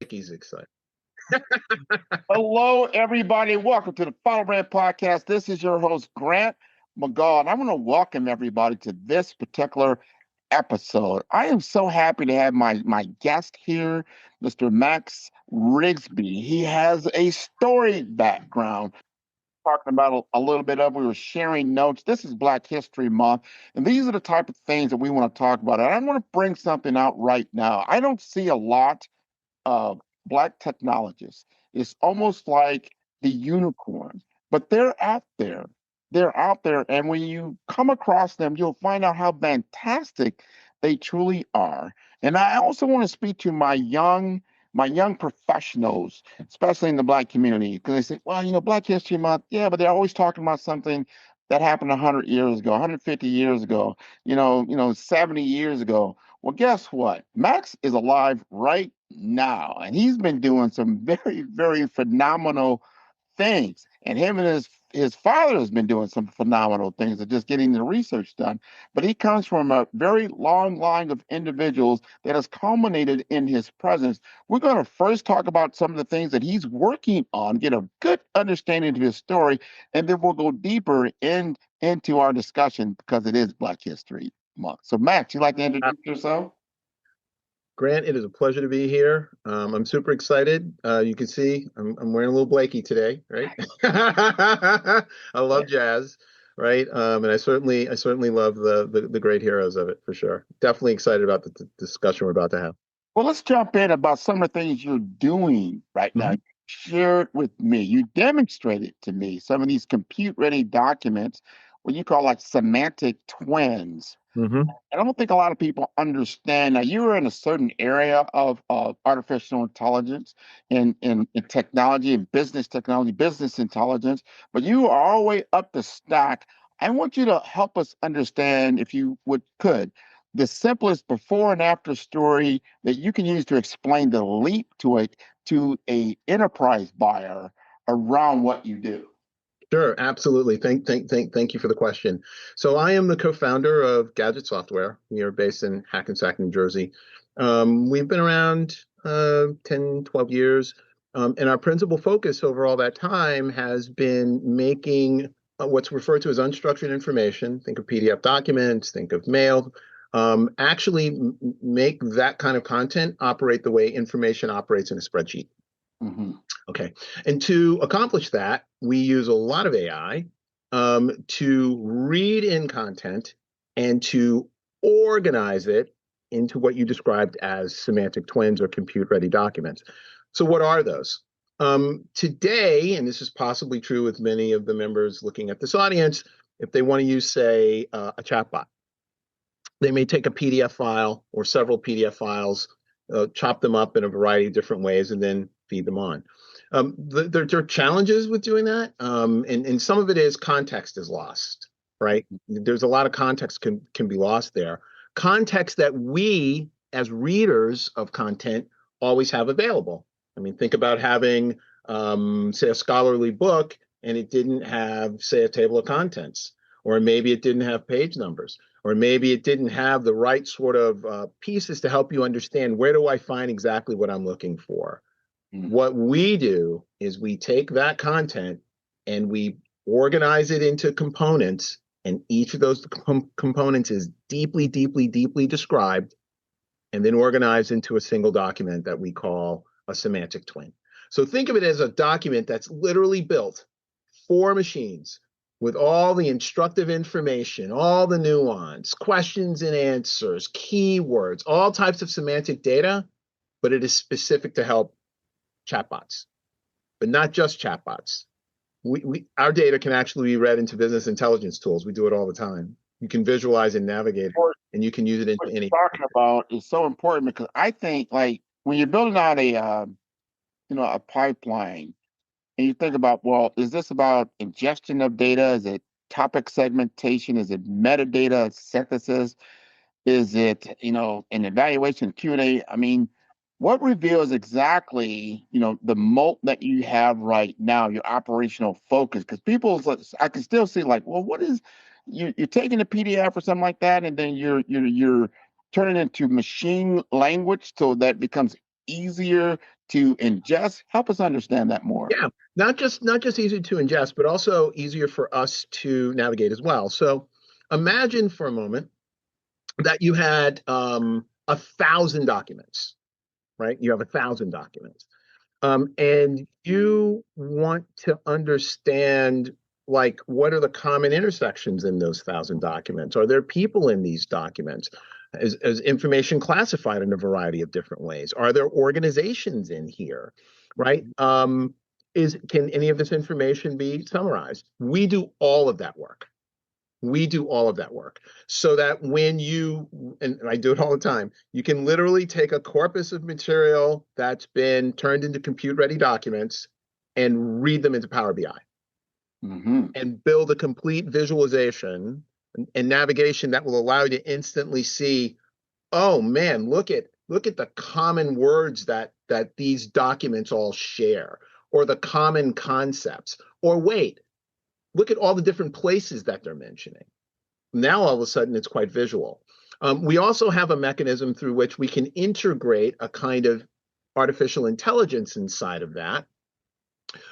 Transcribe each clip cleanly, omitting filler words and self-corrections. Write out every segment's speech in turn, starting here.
He's excited. Hello, everybody. Welcome to the Follow Brand Podcast. This is your host, Grant McGaw, and I want to welcome everybody to this particular episode. I am so happy to have my guest here, Mr. Max Riggsbee. He has a storied background. Talking about a little bit of, we were sharing notes. This is Black History Month, and these are the type of things that we want to talk about. And I want to bring something out right now. I don't see a lot Black technologists. It's almost like the unicorns, but they're out there. They're out there, and when you come across them, you'll find out how fantastic they truly are. And I also want to speak to my young professionals, especially in the Black community, because they say, well, Black History Month, yeah, but they're always talking about something that happened 100 years ago, 150 years ago, 70 years ago. Well, guess what? Max is alive right now, and he's been doing some very, very phenomenal things. And him and his father has been doing some phenomenal things of just getting the research done. But he comes from a very long line of individuals that has culminated in his presence. We're going to first talk about some of the things that he's working on, get a good understanding of his story, and then we'll go deeper into our discussion because it is Black History Month. So, Max, you like to introduce yourself? Grant, it is a pleasure to be here. I'm super excited. You can see I'm wearing a little Blakey today, right? I love jazz, right? And I certainly love the great heroes of it for sure. Definitely excited about the discussion we're about to have. Well, let's jump in about some of the things you're doing right now. Mhm. Share it with me. You demonstrated to me some of these compute-ready documents, what you call like semantic twins. Mhm. And I don't think a lot of people understand. Now, you were in a certain area of artificial intelligence in technology and business technology, business intelligence, but you are all the way up the stack. I want you to help us understand, if you could, the simplest before and after story that you can use to explain the leap to a enterprise buyer around what you do. Sure, absolutely. Thank you for the question. So I am the co-founder of Gadget Software. We are based in Hackensack, New Jersey. We've been around 10, 12 years. And our principal focus over all that time has been making what's referred to as unstructured information. Think of PDF documents, think of mail. Actually make that kind of content operate the way information operates in a spreadsheet. Mm-hmm. Okay. And to accomplish that, we use a lot of AI to read in content and to organize it into what you described as semantic twins or compute-ready documents. So what are those? Today, and this is possibly true with many of the members looking at this audience, if they want to use, say, a chatbot, they may take a PDF file or several PDF files, chop them up in a variety of different ways, and then feed them on. There are challenges with doing that, and some of it is context is lost, right? There's a lot of context can be lost there. Context that we, as readers of content, always have available. I mean, think about having, say, a scholarly book, and it didn't have, say, a table of contents, or maybe it didn't have page numbers, or maybe it didn't have the right sort of pieces to help you understand where do I find exactly what I'm looking for. What we do is we take that content and we organize it into components, and each of those components is deeply, deeply, deeply described and then organized into a single document that we call a semantic twin. So think of it as a document that's literally built for machines with all the instructive information, all the nuance, questions and answers, keywords, all types of semantic data, but it is specific to help chatbots, but not just chatbots. Our data can actually be read into business intelligence tools. We do it all the time. You can visualize and navigate it, and you can use it into What any. you're talking about is so important because I think, like, when you're building out a pipeline, and you think about, well, is this about ingestion of data? Is it topic segmentation? Is it metadata synthesis? Is it, an evaluation Q&A? I mean, what reveals exactly, the moat that you have right now, your operational focus? Because I can still see like, well, what is you're taking a PDF or something like that, and then you're turning it into machine language so that becomes easier to ingest? Help us understand that more. Yeah, not just easy to ingest, but also easier for us to navigate as well. So imagine for a moment that you had 1,000 documents, right? You have 1,000 documents. And you want to understand, like, what are the common intersections in those 1,000 documents? Are there people in these documents? Is information classified in a variety of different ways? Are there organizations in here, right? Can any of this information be summarized? We do all of that work. We do all of that work so that when you, and I do it all the time, you can literally take a corpus of material that's been turned into compute-ready documents and read them into Power BI and build a complete visualization and navigation that will allow you to instantly see, oh man, look at the common words that these documents all share, or the common concepts, or wait, look at all the different places that they're mentioning. Now, all of a sudden, it's quite visual. We also have a mechanism through which we can integrate a kind of artificial intelligence inside of that,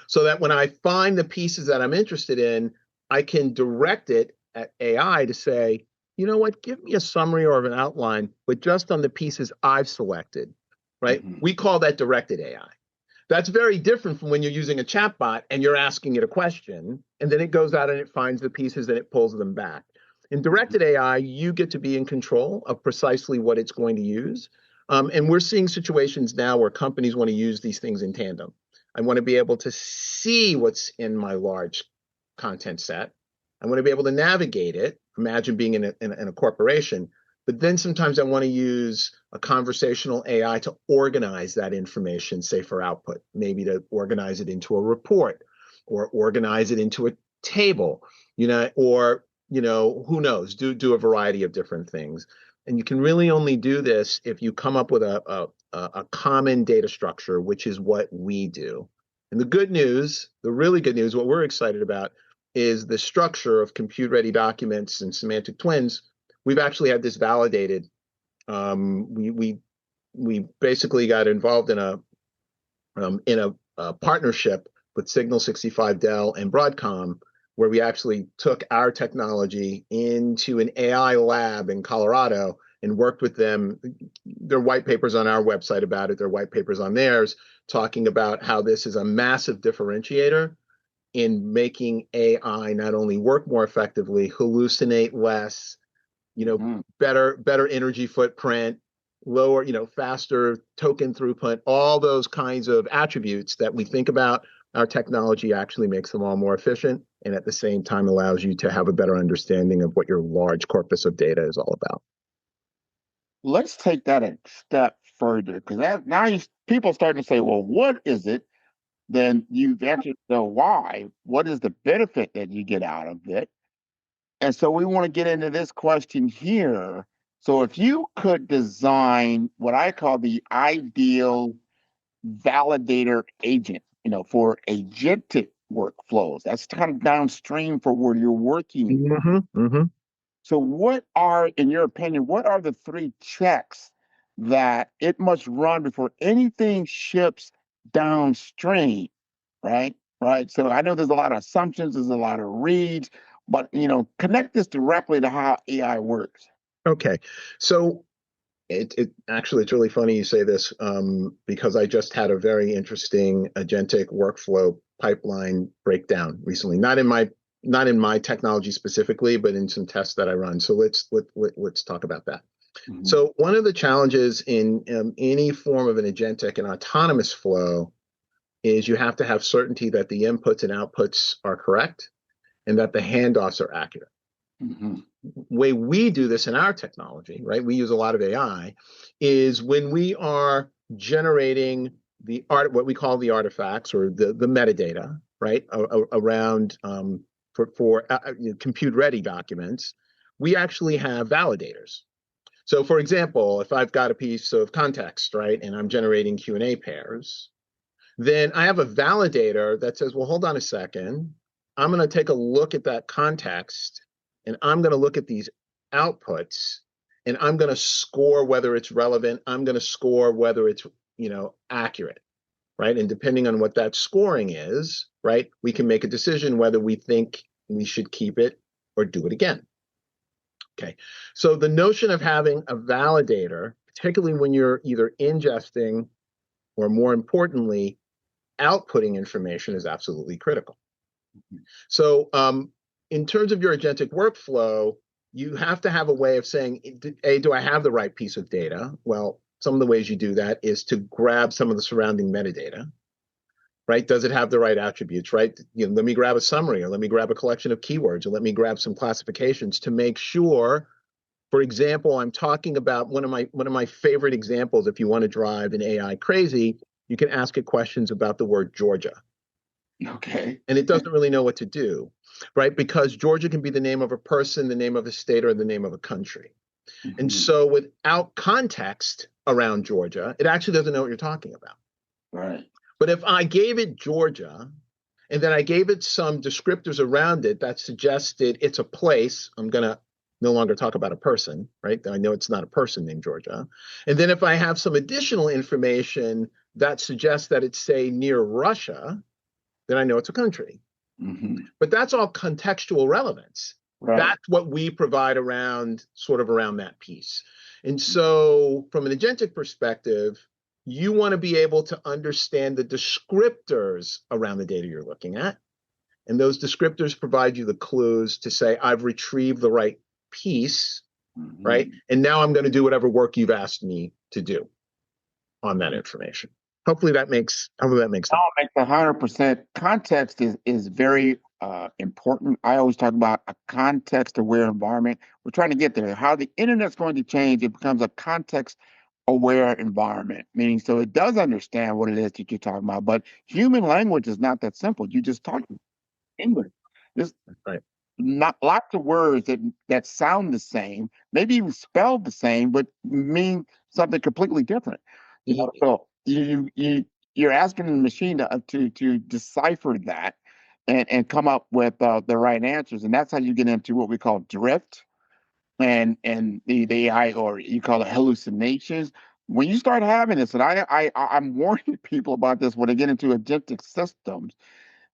so that when I find the pieces that I'm interested in, I can direct it at AI to say, you know what, give me a summary or an outline, but just on the pieces I've selected, right? We call that directed AI. That's very different from when you're using a chatbot and you're asking it a question, and then it goes out and it finds the pieces and it pulls them back. In directed AI, you get to be in control of precisely what it's going to use. And we're seeing situations now where companies want to use these things in tandem. I want to be able to see what's in my large content set. I want to be able to navigate it. Imagine being in a corporation. But then sometimes I want to use a conversational AI to organize that information, say for output, maybe to organize it into a report or organize it into a table, or, who knows, do a variety of different things. And you can really only do this if you come up with a common data structure, which is what we do. And the good news, the really good news, what we're excited about is the structure of compute-ready documents and semantic twins. We've actually had this validated. We basically got involved in a partnership with Signal 65 Dell and Broadcom, where we actually took our technology into an AI lab in Colorado and worked with them. There are white papers on our website about it. There are white papers on theirs talking about how this is a massive differentiator in making AI not only work more effectively, hallucinate less, better energy footprint, lower, faster token throughput, all those kinds of attributes that we think about. Our technology actually makes them all more efficient, and at the same time allows you to have a better understanding of what your large corpus of data is all about. Let's take that a step further, because now people starting to say, well, what is it? Then you've answered the why. What is the benefit that you get out of it? And so we want to get into this question here. So if you could design what I call the ideal validator agent, for agentic workflows, that's kind of downstream for where you're working. So what are, in your opinion, what are the 3 checks that it must run before anything ships downstream, right? Right. So I know there's a lot of assumptions, there's a lot of reads, but connect this directly to how AI works. Okay, so it's really funny you say this, because I just had a very interesting agentic workflow pipeline breakdown recently. Not in my technology specifically, but in some tests that I run. So let's talk about that. So one of the challenges in any form of an agentic and autonomous flow is you have to have certainty that the inputs and outputs are correct and that the handoffs are accurate. Way we do this in our technology, right? We use a lot of AI, is when we are generating what we call the artifacts or the metadata, right? Around for compute-ready documents, we actually have validators. So, for example, if I've got a piece of context, right, and I'm generating Q&A pairs, then I have a validator that says, well, hold on a second. I'm going to take a look at that context, and I'm going to look at these outputs, and I'm going to score whether it's relevant. I'm going to score whether it's, accurate. right? And depending on what that scoring is, right, we can make a decision whether we think we should keep it or do it again. Okay, so the notion of having a validator, particularly when you're either ingesting or more importantly, outputting information, is absolutely critical. So in terms of your agentic workflow, you have to have a way of saying, A, do I have the right piece of data? Well, some of the ways you do that is to grab some of the surrounding metadata, right? Does it have the right attributes, right? Let me grab a summary, or let me grab a collection of keywords, or let me grab some classifications to make sure. For example, I'm talking about one of my favorite examples. If you want to drive an AI crazy, you can ask it questions about the word Georgia. Okay. And it doesn't really know what to do, right? Because Georgia can be the name of a person, the name of a state, or the name of a country. Mm-hmm. And so without context around Georgia, it actually doesn't know what you're talking about. Right. But if I gave it Georgia, and then I gave it some descriptors around it that suggested it's a place, I'm going to no longer talk about a person, right? I know it's not a person named Georgia. And then if I have some additional information that suggests that it's, say, near Russia, then I know it's a country. Mm-hmm. But that's all contextual relevance. Right. That's what we provide around that piece. And so from an agentic perspective, you want to be able to understand the descriptors around the data you're looking at. And those descriptors provide you the clues to say, I've retrieved the right piece, right? And now I'm going to do whatever work you've asked me to do on that information. Hopefully that makes sense. That makes 100%. Context is very important. I always talk about a context-aware environment. We're trying to get there. How the internet's going to change, it becomes a context-aware environment, meaning so it does understand what it is that you're talking about. But human language is not that simple. You just talk English. There's not lots of words that sound the same, maybe even spelled the same, but mean something completely different. So you're asking the machine to decipher that and come up with the right answers, and that's how you get into what we call drift and the AI, or you call it hallucinations. When you start having this, and I'm warning people about this when they get into agentic systems,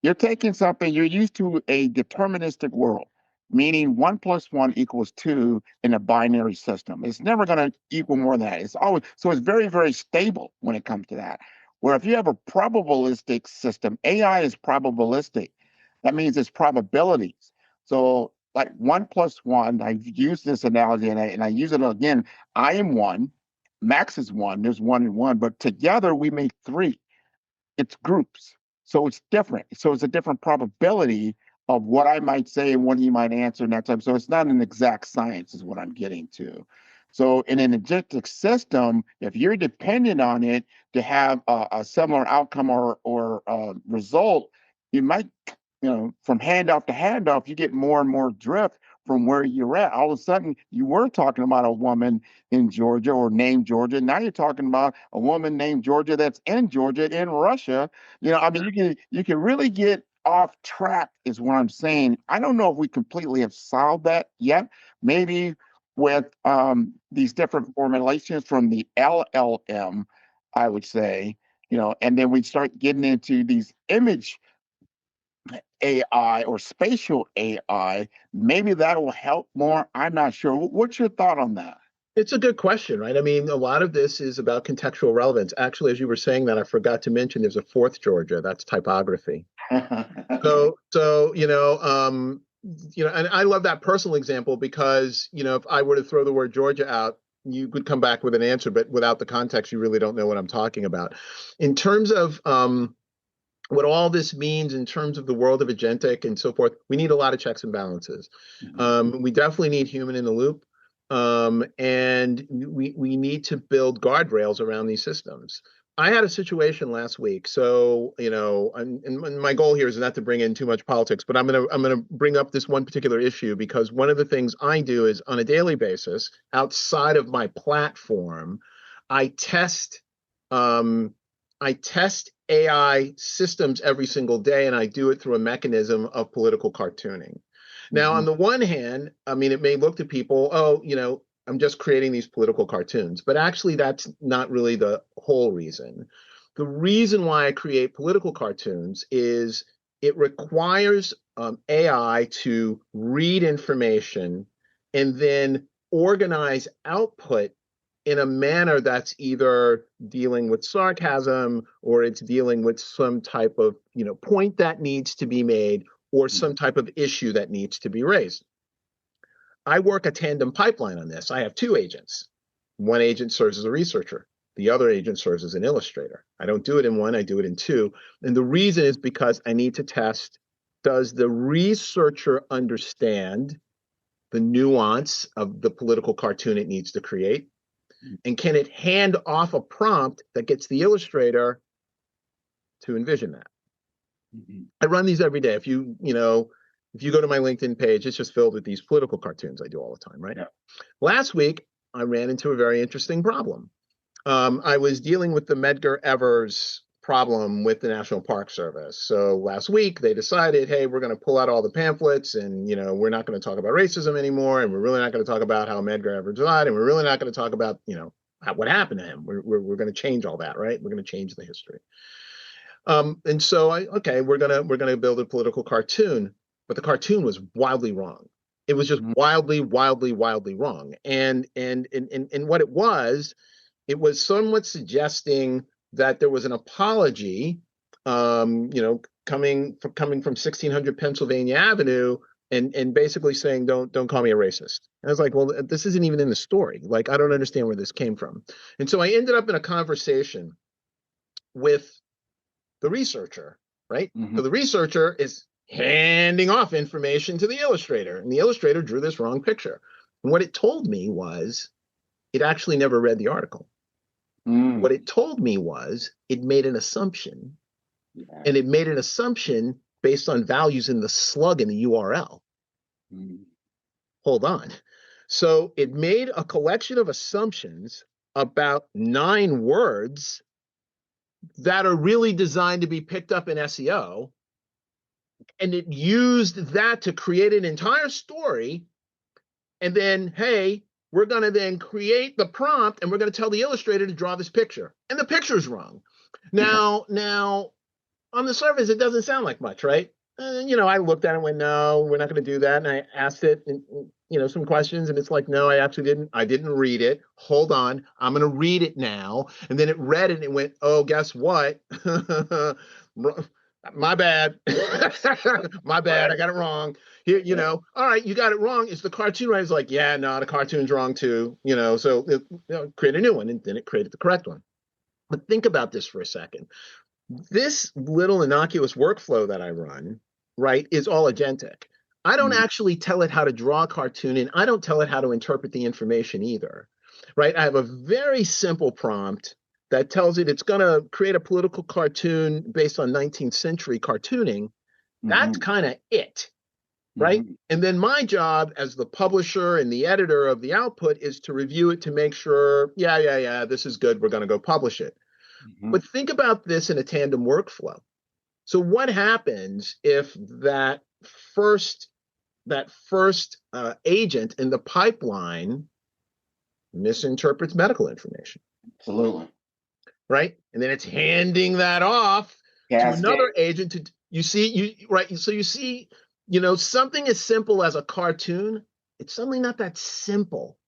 you're taking something, you're used to a deterministic world, meaning 1 + 1 = 2 in a binary system. It's never going to equal more than that. It's always, so it's very, very stable when it comes to that. Where if you have a probabilistic system, AI is probabilistic. That means it's probabilities. So like 1 + 1, I've used this analogy and I use it again. I am 1, Max is 1, there's 1 and 1, but together we make 3. It's groups. So it's different. So it's a different probability of what I might say and what he might answer and that type. So it's not an exact science is what I'm getting to. So in an agentic system, if you're dependent on it to have a similar outcome or result, you might, from handoff to handoff, you get more and more drift from where you're at. All of a sudden, you were talking about a woman in Georgia or named Georgia. Now you're talking about a woman named Georgia that's in Georgia in Russia. I mean, you can really get off track, is what I'm saying. I don't know if we completely have solved that yet. Maybe with these different formulations from the LLM, I would say, and then we start getting into these image AI or spatial AI, maybe that will help more. I'm not sure. What's your thought on that? It's a good question, right? I mean, a lot of this is about contextual relevance. Actually, as you were saying that, I forgot to mention there's a fourth Georgia. That's typography. So and I love that personal example because, if I were to throw the word Georgia out, you could come back with an answer, but without the context, you really don't know what I'm talking about. In terms of what all this means in terms of the world of agentic and so forth, we need a lot of checks and balances. We definitely need human in the loop. And we need to build guardrails around these systems. I had a situation last week, so and my goal here is not to bring in too much politics, but I'm gonna bring up this one particular issue because one of the things I do is on a daily basis, outside of my platform, I test AI systems every single day, and I do it through a mechanism of political cartooning. Now, on the one hand, I mean, it may look to people, I'm just creating these political cartoons, but actually that's not really the whole reason. The reason why I create political cartoons is it requires AI to read information and then organize output in a manner that's either dealing with sarcasm or it's dealing with some type of point that needs to be made or some type of issue that needs to be raised. I work a tandem pipeline on this. I have two agents. One agent serves as a researcher. The other agent serves as an illustrator. I don't do it in one, I do it in two. And the reason is because I need to test, does the researcher understand the nuance of the political cartoon it needs to create? And can it hand off a prompt that gets the illustrator to envision that? I run these every day. If you go to my LinkedIn page, it's just filled with these political cartoons I do all the time, right? Yeah. Last week, I ran into a very interesting problem. I was dealing with the Medgar Evers problem with the National Park Service. So last week, they decided, hey, we're going to pull out all the pamphlets and, we're not going to talk about racism anymore. And we're really not going to talk about how Medgar Evers died. And we're really not going to talk about, what happened to him. We're going to change all that, right? We're going to change the history. And so we're gonna build a political cartoon, but the cartoon was wildly wrong. It was just wildly wrong. And what it was somewhat suggesting that there was an apology, coming from 1600 Pennsylvania Avenue, and basically saying don't call me a racist. And I was like, well, this isn't even in the story. Like, I don't understand where this came from. And so I ended up in a conversation with the researcher, right? So the researcher is handing off information to the illustrator, and the illustrator drew this wrong picture. And what it told me was it actually never read the article. What it told me was it made an assumption, and it made an assumption based on values in the slug in the URL. Hold on. So it made a collection of assumptions about 9 words that are really designed to be picked up in SEO. And it used that to create an entire story. And then, hey, we're going to then create the prompt and we're going to tell the illustrator to draw this picture. And the picture's wrong. Now, on the surface, it doesn't sound like much, right? I looked at it and went, no, we're not going to do that. And I asked it, some questions, and it's like, no, I didn't read it. Hold on, I'm going to read it now. And then it read it and it went, oh, guess what? My bad. My bad. I got it wrong. Here, all right, you got it wrong. It's the cartoon writer's like, yeah, no, the cartoon's wrong too. So create a new one, and then it created the correct one. But think about this for a second. This little innocuous workflow that I run, right, is all agentic. I don't actually tell it how to draw a cartoon, and I don't tell it how to interpret the information either, right? I have a very simple prompt that tells it it's going to create a political cartoon based on 19th century cartooning. That's kind of it, right? And then my job as the publisher and the editor of the output is to review it to make sure, yeah, this is good. We're going to go publish it. But think about this in a tandem workflow. So what happens if that first agent in the pipeline misinterprets medical information? Absolutely. Right? And then it's handing that off to another agent to right. So you see, something as simple as a cartoon, it's suddenly not that simple.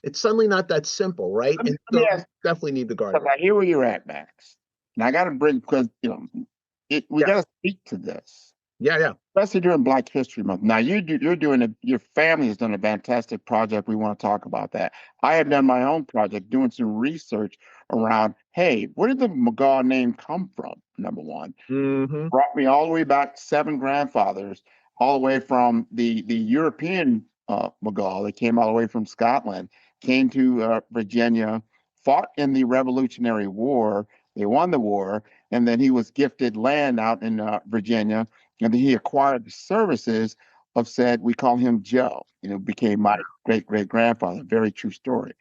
It's suddenly not that simple, right? And so definitely need the guardrails. I hear where you're at, Max. And I got to bring, because we got to speak to this. Yeah. Especially during Black History Month. Now you're doing it. Your family has done a fantastic project. We want to talk about that. I have done my own project, doing some research around, hey, where did the McGaw name come from? Number one, brought me all the way back 7 grandfathers, all the way from the European McGaw that came all the way from Scotland, came to Virginia, fought in the Revolutionary War. They won the war, and then he was gifted land out in Virginia, and then he acquired the services of said, we call him Joe, became my great-great-grandfather. Very true story.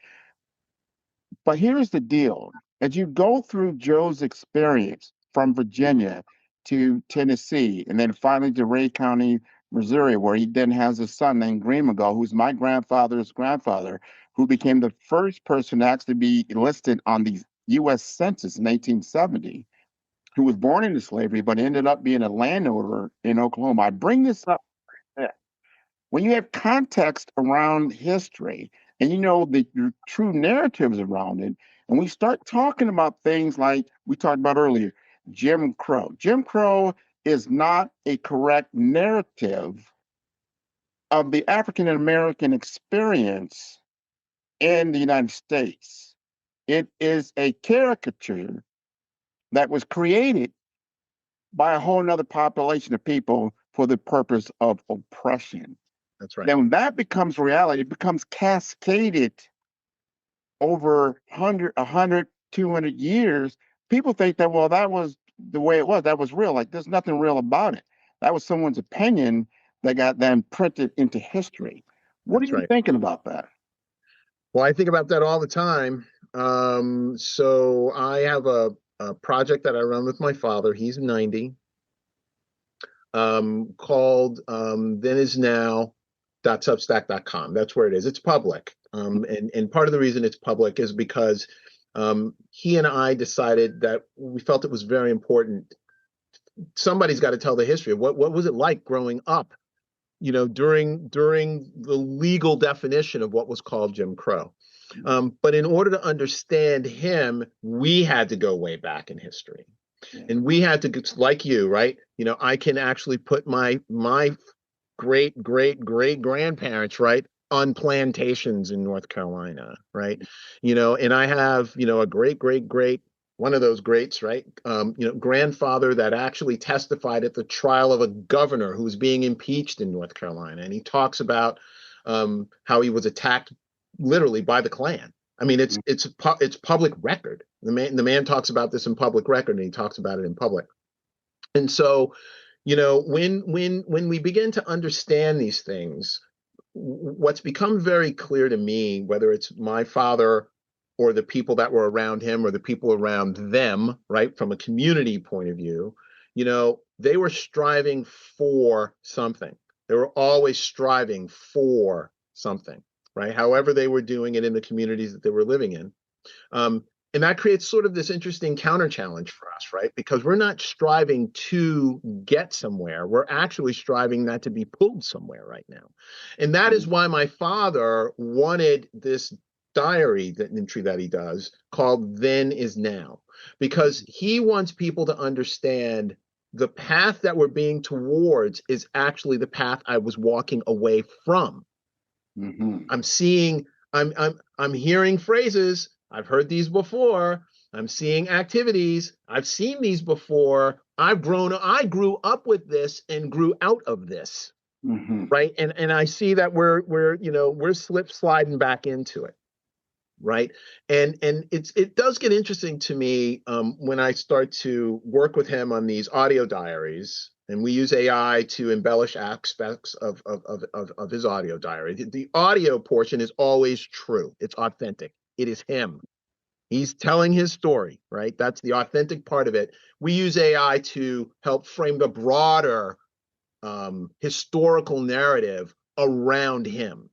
But here's the deal. As you go through Joe's experience from Virginia to Tennessee, and then finally to Ray County, Missouri, where he then has a son named Green McGaw, who's my grandfather's grandfather, who became the first person to actually be listed on the U.S. Census in 1870, who was born into slavery but ended up being a landowner in Oklahoma. I bring this up when you have context around history and you know the true narratives around it, and we start talking about things like we talked about earlier, Jim Crow. Jim Crow is not a correct narrative of the African American experience in the United States. It is a caricature that was created by a whole nother population of people for the purpose of oppression. That's right. Then when that becomes reality, it becomes cascaded over 100, 200 years. People think that, well, that was the way it was. That was real. Like, there's nothing real about it. That was someone's opinion that got then printed into history. What are That's you right. thinking about that? Well, I think about that all the time. So I have a project that I run with my father. He's 90, called Then Is Now .substack.com. That's where it is. It's public. And part of the reason it's public is because he and I decided that we felt it was very important. Somebody's got to tell the history of what was it like growing up, during the legal definition of what was called Jim Crow. But in order to understand him, we had to go way back in history. And we had to, like you, right? I can actually put my great great great grandparents, right, on plantations in North Carolina, right? And I have, a great great great one of those greats, right? Grandfather that actually testified at the trial of a governor who was being impeached in North Carolina, and he talks about how he was attacked literally by the Klan. I mean, it's public record. The man talks about this in public record, and he talks about it in public. And so, when we begin to understand these things, what's become very clear to me, whether it's my father or the people that were around him or the people around them, right, from a community point of view, they were striving for something. They were always striving for something, right? However they were doing it in the communities that they were living in. And that creates sort of this interesting counter challenge for us, right? Because we're not striving to get somewhere. We're actually striving not to be pulled somewhere right now. And that is why my father wanted this diary entry that he does called Then Is Now, because he wants people to understand the path that we're being towards is actually the path I was walking away from. I'm hearing phrases. I've heard these before. I'm seeing activities. I've seen these before. I grew up with this and grew out of this. Right. And I see that we're sliding back into it. Right. And it does get interesting to me when I start to work with him on these audio diaries. And we use AI to embellish aspects of his audio diary. The audio portion is always true. It's authentic. It is him. He's telling his story, right? That's the authentic part of it. We use AI to help frame the broader historical narrative around him,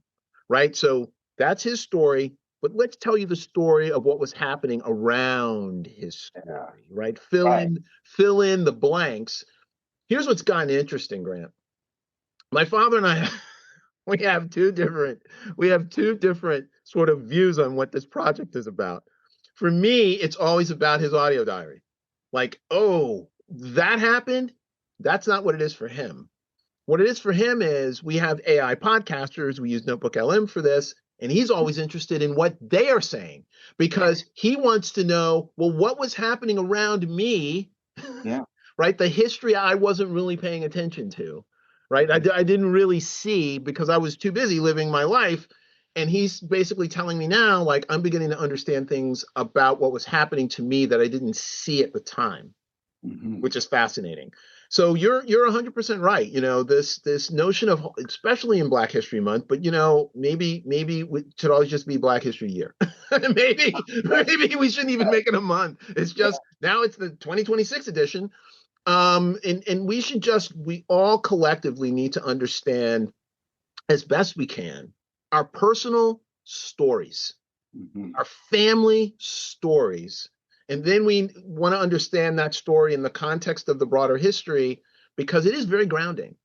right? So that's his story. But let's tell you the story of what was happening around his story, right? Fill in the blanks. Here's what's gotten interesting, Grant. My father and I, we have two different sort of views on what this project is about. For me, it's always about his audio diary. Like, oh, that happened? That's not what it is for him. What it is for him is we have AI podcasters. We use Notebook LM for this. And he's always interested in what they are saying because he wants to know, well, what was happening around me? Yeah. Right? The history I wasn't really paying attention to. Right? I didn't really see because I was too busy living my life. And he's basically telling me now, like, I'm beginning to understand things about what was happening to me that I didn't see at the time, which is fascinating. So you're 100% right. This notion of, especially in Black History Month, but maybe it should always just be Black History Year. maybe we shouldn't even make it a month. It's just now it's the 2026 edition. And we all collectively need to understand as best we can our personal stories, our family stories And then we want to understand that story in the context of the broader history, because it is very grounding.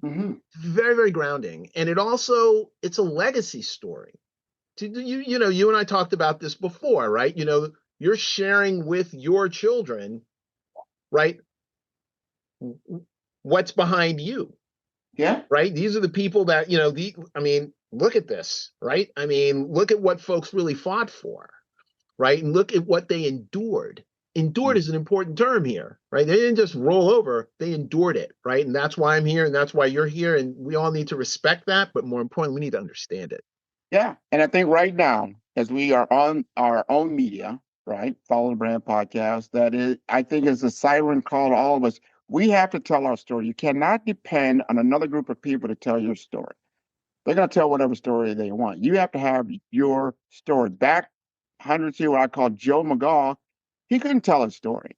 Mm-hmm. Very, very grounding. And it's a legacy story. You and I talked about this before, right? You're sharing with your children, right, what's behind you. Yeah. Right? These are the people that, look at this, right? Look at what folks really fought for, right? And look at what they endured. Endured is an important term here, right? They didn't just roll over, they endured it, right? And that's why I'm here, and that's why you're here, and we all need to respect that, but more importantly, we need to understand it. Yeah. And I think right now, as we are on our own media, right, Follow the Brand podcast, I think is a siren call to all of us. We have to tell our story. You cannot depend on another group of people to tell your story. They're going to tell whatever story they want. You have to have your story. Back hundreds of years, what I call Joe McGaw, he couldn't tell a story.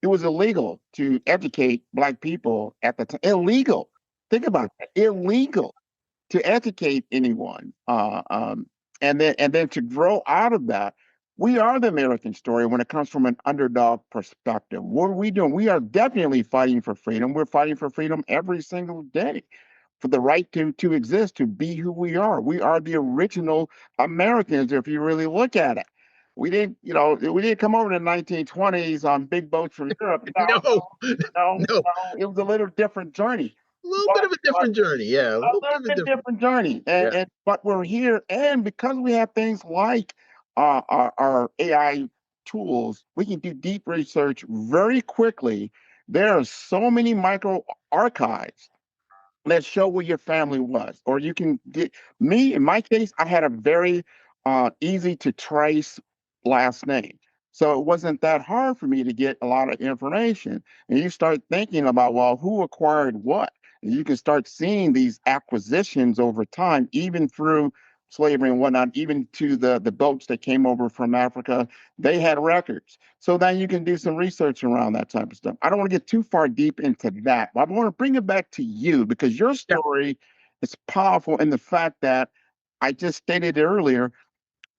It was illegal to educate Black people at the time. Illegal. Think about that. Illegal to educate anyone. And then to grow out of that, we are the American story when it comes from an underdog perspective. What are we doing? We are definitely fighting for freedom. We're fighting for freedom every single day, for the right to exist, to be who we are. We are the original Americans, if you really look at it. We didn't come over in the 1920s on big boats from Europe. No, No, no, no, no. It was a little different journey. a little bit But, of a different journey. Yeah, a a little bit little of a bit different. different journey. Yeah. But we're here, and because we have things like our AI tools, we can do deep research very quickly. There are so many micro archives that show where your family was, or you can get me. In my case, I had a very easy to trace last name. So it wasn't that hard for me to get a lot of information. And you start thinking about, well, who acquired what? And you can start seeing these acquisitions over time, even through slavery and whatnot, even to the boats that came over from Africa. They had records. So then you can do some research around that type of stuff. I don't want to get too far deep into that, but I want to bring it back to you because your Yeah. story is powerful in the fact that I just stated earlier,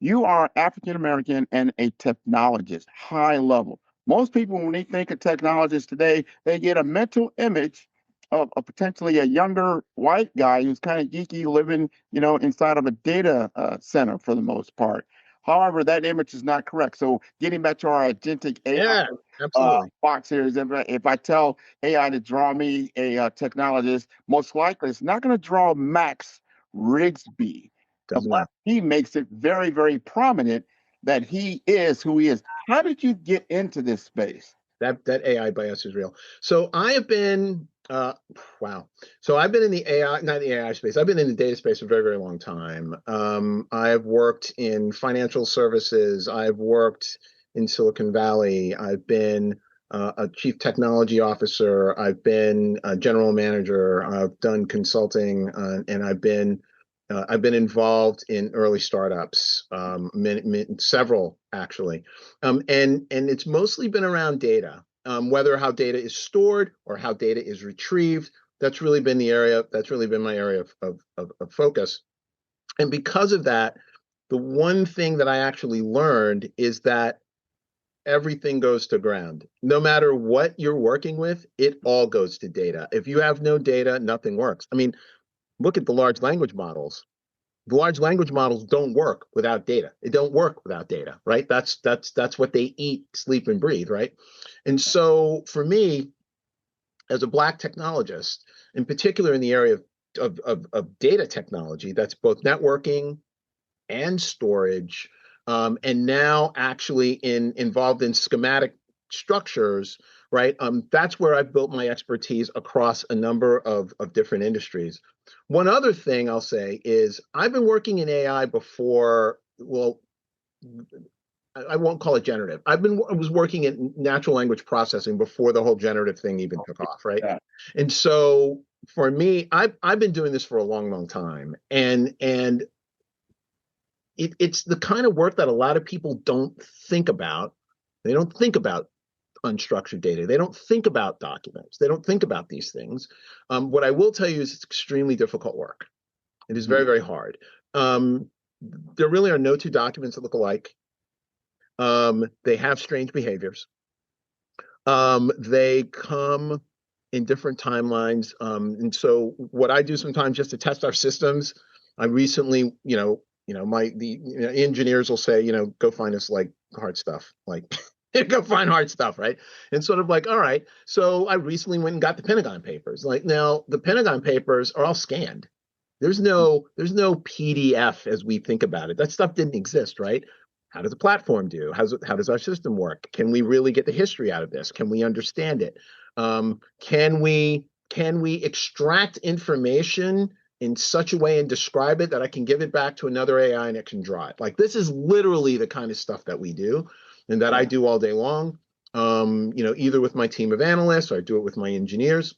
you are African American and a technologist, high level. Most people, when they think of technologists today, they get a mental image of potentially a younger white guy who's kind of geeky, living, inside of a data center for the most part. However, that image is not correct. So, getting back to our agentic AI Yeah, absolutely. box here is if I tell AI to draw me a technologist, most likely it's not going to draw Max Riggsbee Does unless not. he makes it very, very prominent that he is who he is. How did you get into this space? That AI bias is real. So I have been wow. So I've been in the AI, not the AI space. I've been in the data space for a very, very long time. I've worked in financial services. I've worked in Silicon Valley. I've been a chief technology officer. I've been a general manager. I've done consulting, and I've been involved in early startups, several actually. And it's mostly been around data, whether how data is stored or how data is retrieved. That's really been my area of focus. And because of that, the one thing that I actually learned is that everything goes to ground. No matter what you're working with, it all goes to data. If you have no data, nothing works. Look at the large language models. The large language models don't work without data. They don't work without data, right? That's what they eat, sleep, and breathe, right? And so for me, as a Black technologist, in particular in the area of data technology, that's both networking and storage, and now actually involved in schematic structures, right? That's where I've built my expertise across a number of different industries. One other thing I'll say is I've been working in AI before. Well, I won't call it generative. I was working in natural language processing before the whole generative thing even took off, right? Yeah. And so for me, I've been doing this for a long, long time, and it's the kind of work that a lot of people don't think about. They don't think about unstructured data. They don't think about documents. They don't think about these things. What I will tell you is it's extremely difficult work. It is very, very hard. There really are no two documents that look alike. They have strange behaviors. They come in different timelines. And so what I do sometimes just to test our systems, I recently, engineers will say, go find us like hard stuff, like go find hard stuff, right? And sort of like, all right. So I recently went and got the Pentagon Papers. Like now, the Pentagon Papers are all scanned. There's no PDF as we think about it. That stuff didn't exist, right? How does the platform do? How does our system work? Can we really get the history out of this? Can we understand it? Can we extract information in such a way and describe it that I can give it back to another AI and it can draw it? Like this is literally the kind of stuff that we do and that I do all day long. Either with my team of analysts or I do it with my engineers.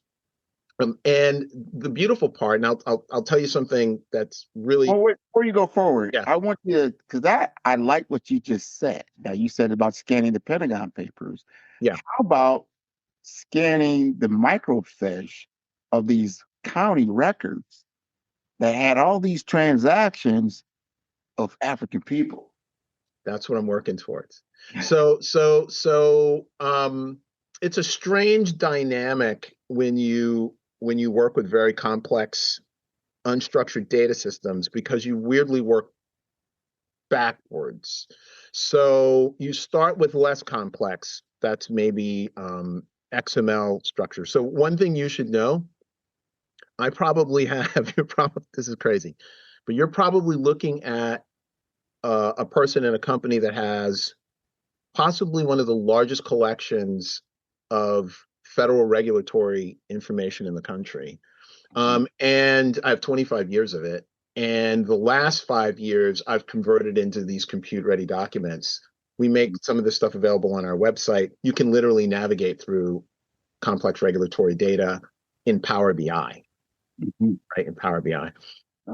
And the beautiful part, and I'll tell you something that's really. Oh, wait, before you go forward, Yeah. I want you to, because I like what you just said. Now, you said about scanning the Pentagon Papers. Yeah. How about scanning the microfiche of these county records that had all these transactions of African people? That's what I'm working towards. So it's a strange dynamic when you work with very complex unstructured data systems because you weirdly work backwards. So you start with less complex. That's maybe XML structure. So one thing you should know, I probably have, this is crazy, but you're probably looking at a person in a company that has possibly one of the largest collections of federal regulatory information in the country. And I have 25 years of it. And the last 5 years, I've converted into these compute-ready documents. We make some of this stuff available on our website. You can literally navigate through complex regulatory data in Power BI, right? In Power BI.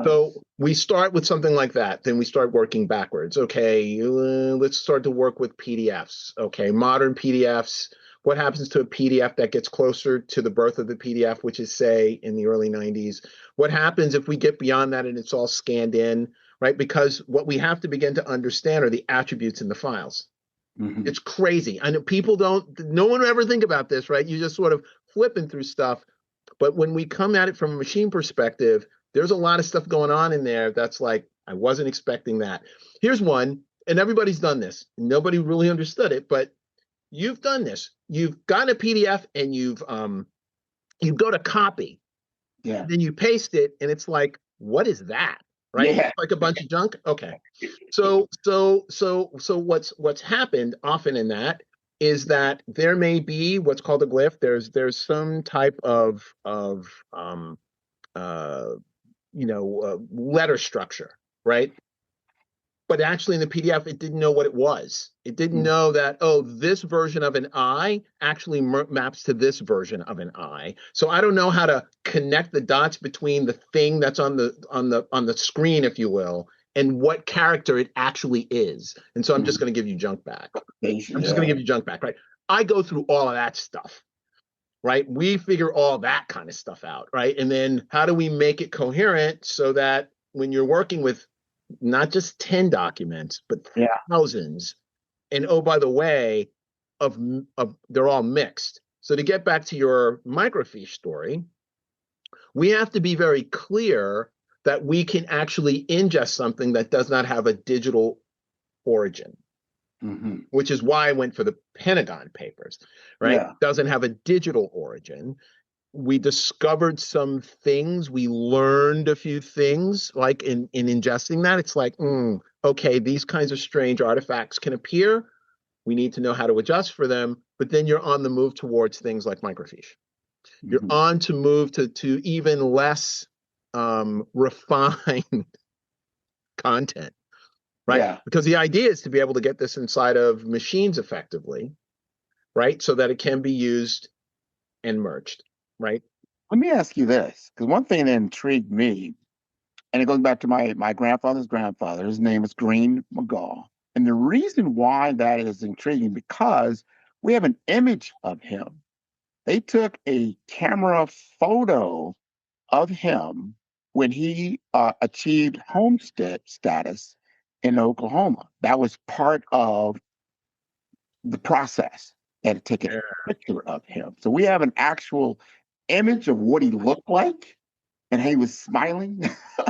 So we start with something like that. Then we start working backwards. Okay, let's start to work with PDFs. Okay, modern PDFs. What happens to a PDF that gets closer to the birth of the PDF, which is, say, in the early 90s? What happens if we get beyond that and it's all scanned in, right? Because what we have to begin to understand are the attributes in the files. It's crazy. I know no one would ever think about this, right? You're just sort of flipping through stuff. But when we come at it from a machine perspective, there's a lot of stuff going on in there that's like, I wasn't expecting that. Here's one, and everybody's done this. Nobody really understood it, but you've done this. You've gotten a PDF and you go to copy. Yeah. Then you paste it, and it's like, what is that? Right? Yeah. It's like a bunch of junk. Okay. So what's happened often in that is that there may be what's called a glyph. There's some type of letter structure, right? But actually in the PDF, it didn't know what it was. It didn't know that, oh, this version of an I actually maps to this version of an I. So I don't know how to connect the dots between the thing that's on the screen, if you will, and what character it actually is. And so I'm just going to give you junk back. I'm just going to give you junk back, right? I go through all of that stuff, right? We figure all that kind of stuff out, right? And then how do we make it coherent so that when you're working with not just 10 documents, but thousands, and oh, by the way, of they're all mixed. So to get back to your microfiche story, we have to be very clear that we can actually ingest something that does not have a digital origin. Which is why I went for the Pentagon Papers, right? Yeah. Doesn't have a digital origin. We discovered some things. We learned a few things, like in ingesting that. It's like, okay, these kinds of strange artifacts can appear. We need to know how to adjust for them. But then you're on the move towards things like microfiche. You're on to move to even less refined content. Right? Yeah. Because the idea is to be able to get this inside of machines effectively, right? So that it can be used and merged, right? Let me ask you this, because one thing that intrigued me, and it goes back to my grandfather's grandfather, his name is Green McGaw. And the reason why that is intriguing, because we have an image of him. They took a camera photo of him when he achieved homestead status in Oklahoma. That was part of the process and take a picture of him. So we have an actual image of what he looked like and he was smiling.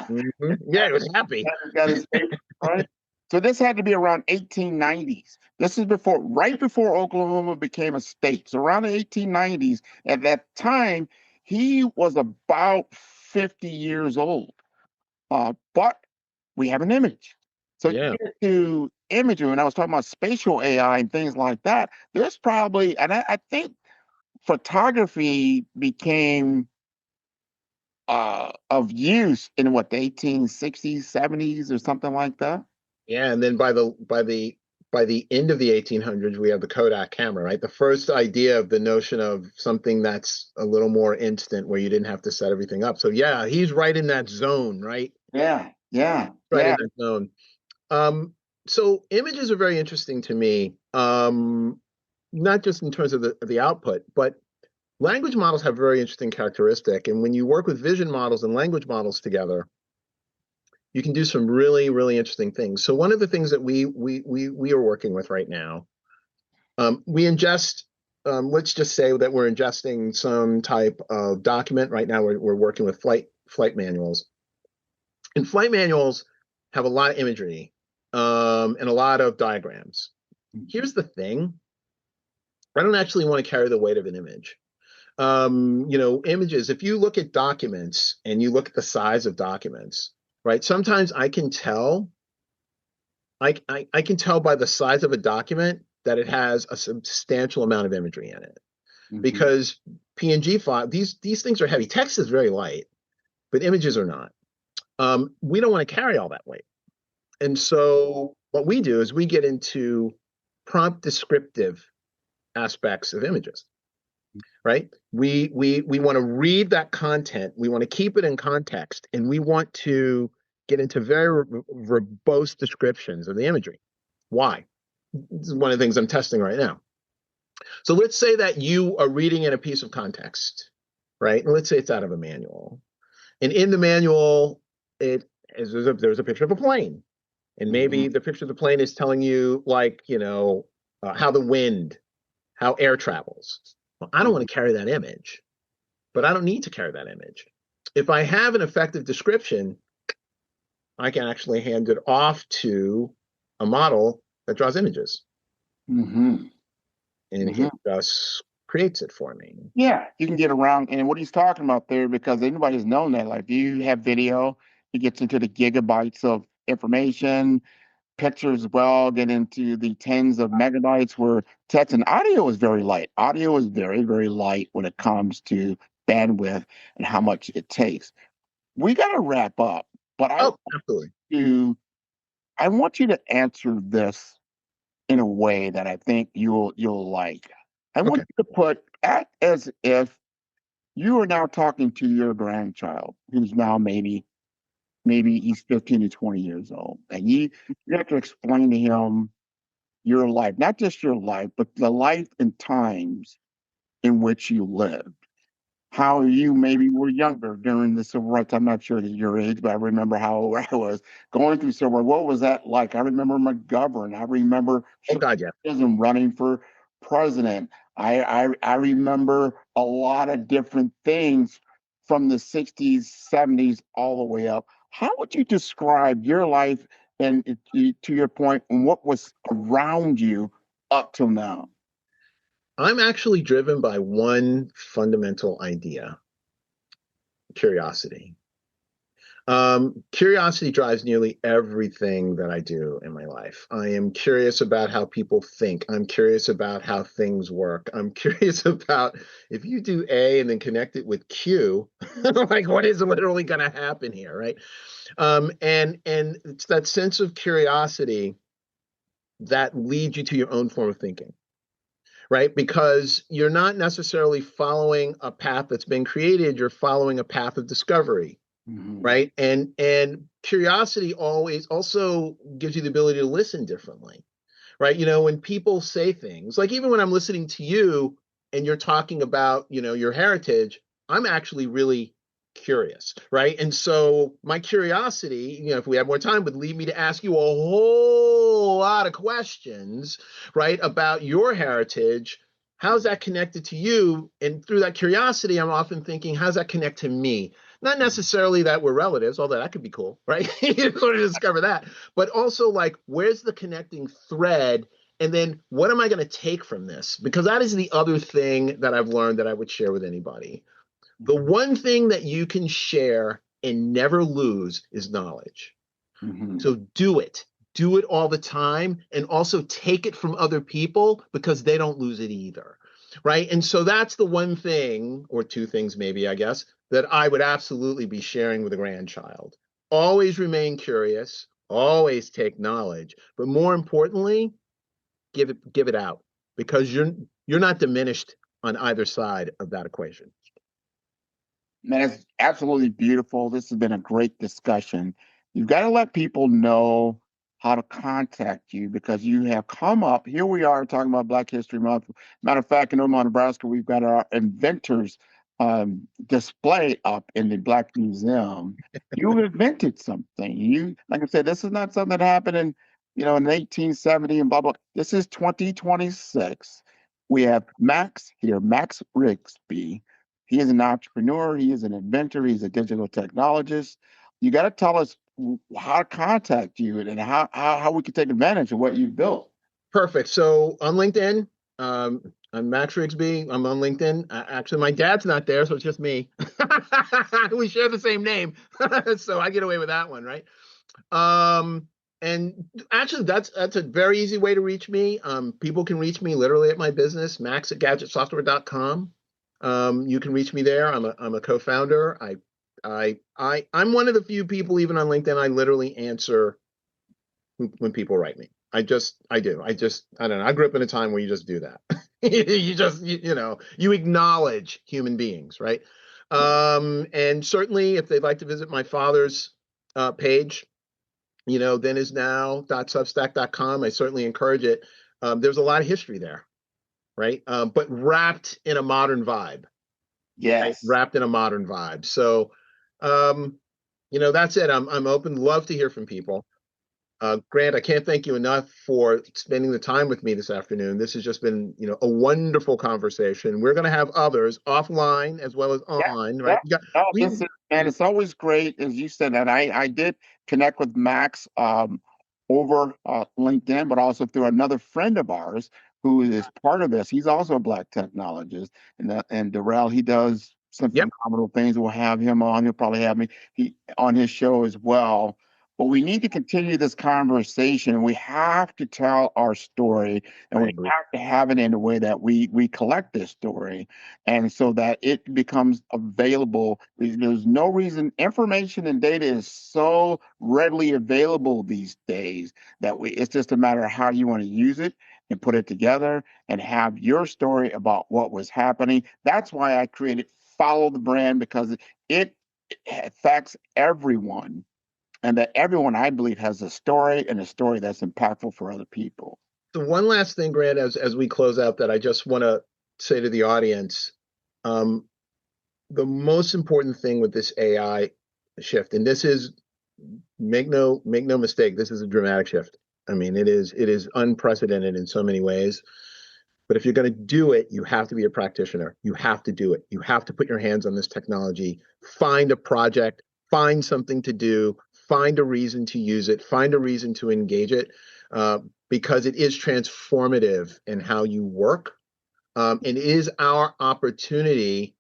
Yeah, it was happy. Got his paper, right? So this had to be around 1890s. This is before, right before Oklahoma became a state. So around the 1890s, at that time, he was about 50 years old. But we have an image. So you Yeah. get to imaging, when I was talking about spatial AI and things like that, there's probably, and I think photography became of use in what, the 1860s, 70s, or something like that. Yeah, and then by the end of the 1800s, we have the Kodak camera, right? The first idea of the notion of something that's a little more instant, where you didn't have to set everything up. So yeah, he's right in that zone, right? Yeah, yeah, Right in yeah. that zone. Um, so images are very interesting to me, not just in terms of the output, but language models have a very interesting characteristic. And when you work with vision models and language models together, you can do some really, really interesting things. So one of the things that we are working with right now, we ingest. Let's just say that we're ingesting some type of document. Right now, we're working with flight manuals, and flight manuals have a lot of imagery, and a lot of diagrams. Here's the thing: I don't actually want to carry the weight of an image. Images. If you look at documents and you look at the size of documents, right? Sometimes I can tell by the size of a document that it has a substantial amount of imagery in it, Mhm. because PNG file these things are heavy. Text is very light, but images are not. We don't want to carry all that weight, and so what we do is we get into prompt descriptive aspects of images. Right? We want to read that content. We want to keep it in context, and we want to get into very verbose descriptions of the imagery. Why? This is one of the things I'm testing right now. So let's say that you are reading in a piece of context, right? And let's say it's out of a manual. And in the manual, there's a picture of a plane. And maybe Mhm. the picture of the plane is telling you, like, how the wind, how air travels. Well, I don't want to carry that image, but I don't need to carry that image. If I have an effective description, I can actually hand it off to a model that draws images, Mhm. and Mhm. it just creates it for me. Yeah, you can get around, and what he's talking about there, because anybody's known that. Like, if you have video, it gets into the gigabytes of information, pictures as well, get into the tens of megabytes, where text and audio is very light. Audio is very, very light when it comes to bandwidth and how much it takes. We got to wrap up, but Oh, absolutely. to, I want you to answer this in a way that I think you'll like. I want Okay. you to act as if you are now talking to your grandchild, who's now maybe he's 15 to 20 years old, and you have to explain to him your life, not just your life, but the life and times in which you live. How you maybe were younger during the civil rights. I'm not sure your age, but I remember how I was going through civil rights. What was that like? I remember McGovern. I remember Oh God, yeah. running for president. I remember a lot of different things from the 60s, 70s, all the way up. How would you describe your life and to your point, and what was around you up till now? I'm actually driven by one fundamental idea: curiosity. Curiosity drives nearly everything that I do in my life. I am curious about how people think. I'm curious about how things work. I'm curious about, if you do A and then connect it with Q, like, what is literally going to happen here, right? And it's that sense of curiosity that leads you to your own form of thinking, right? Because you're not necessarily following a path that's been created, you're following a path of discovery, Mhm. right? And curiosity always also gives you the ability to listen differently, right? When people say things, like even when I'm listening to you and you're talking about, your heritage, I'm actually really curious, right? And so my curiosity, if we had more time, would lead me to ask you a whole lot of questions, right, about your heritage. How's that connected to you? And through that curiosity, I'm often thinking, how's that connect to me? Not necessarily that we're relatives, although that could be cool, right? You sort of discover that. But also, like, where's the connecting thread? And then what am I going to take from this? Because that is the other thing that I've learned that I would share with anybody. The one thing that you can share and never lose is knowledge. So do it. Do it all the time, and also take it from other people because they don't lose it either. Right. And so that's the one thing, or two things maybe, I guess, that I would absolutely be sharing with a grandchild. Always remain curious, always take knowledge, but more importantly, give it out, because you're not diminished on either side of that equation. Man, it's absolutely beautiful. This has been a great discussion. You've got to let people know how to contact you because you have come up. Here we are talking about Black History Month. Matter of fact, in Omaha, Nebraska, we've got our inventors display up in the Black Museum. You invented something. You, like I said, this is not something that happened in 1870 and blah blah. This is 2026. We have Max here, Max Riggsbee. He is an entrepreneur. He is an inventor. He's a digital technologist. You got to tell us how to contact you and how we can take advantage of what you've built. Perfect. So on LinkedIn, I'm Max Riggsbee. I'm on LinkedIn. Actually, my dad's not there, so it's just me. We share the same name, so I get away with that one, right? And actually, that's a very easy way to reach me. People can reach me literally at my business, Max at gadgetsoftware.com. You can reach me there. I'm a co-founder. I'm one of the few people, even on LinkedIn, I literally answer when people write me. I do. I don't know. I grew up in a time where you just do that. You acknowledge human beings, right? And certainly if they'd like to visit my father's page, thenisnow.substack.com, I certainly encourage it. There's a lot of history there, right? But wrapped in a modern vibe. Yes. Right? Wrapped in a modern vibe. So, that's it. I'm open. Love to hear from people. Grant, I can't thank you enough for spending the time with me this afternoon. This has just been, a wonderful conversation. We're going to have others offline as well as online, right? And it's always great, as you said, and I did connect with Max over LinkedIn, but also through another friend of ours who is part of this. He's also a Black technologist, and Darrell, he does some phenomenal things. We'll have him on. He'll probably have me on his show as well. But we need to continue this conversation. We have to tell our story, and we have to have it in a way that we collect this story, and so that it becomes available. There's no reason. Information and data is so readily available these days that it's just a matter of how you want to use it and put it together and have your story about what was happening. That's why I created Follow the Brand, because it affects everyone. And that everyone, I believe, has a story, and a story that's impactful for other people. So one last thing, Grant, as we close out, that I just want to say to the audience, the most important thing with this AI shift, and this is, make no mistake, this is a dramatic shift. I mean, it is unprecedented in so many ways. But if you're going to do it, you have to be a practitioner. You have to do it. You have to put your hands on this technology. Find a project, find something to do, find a reason to use it, find a reason to engage it, because it is transformative in how you work. And it is our opportunity,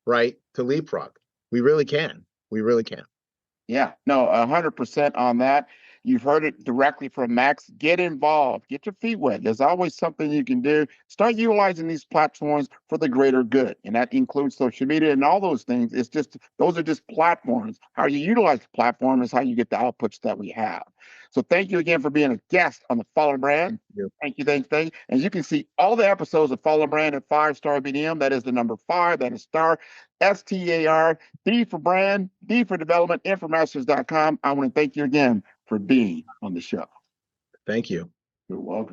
right, to leapfrog. We really can. We really can. Yeah, no, 100% on that. You've heard it directly from Max. Get involved. Get your feet wet. There's always something you can do. Start utilizing these platforms for the greater good, and that includes social media and all those things. Those are just platforms. How you utilize the platform is how you get the outputs that we have. So thank you again for being a guest on the Follow Brand. Thank you. And you can see all the episodes of Follow Brand at 5-star BDM. That is the number 5. That is star, STAR, D for brand, D for development, Informasters.com. I want to thank you again for being on the show. Thank you. You're welcome.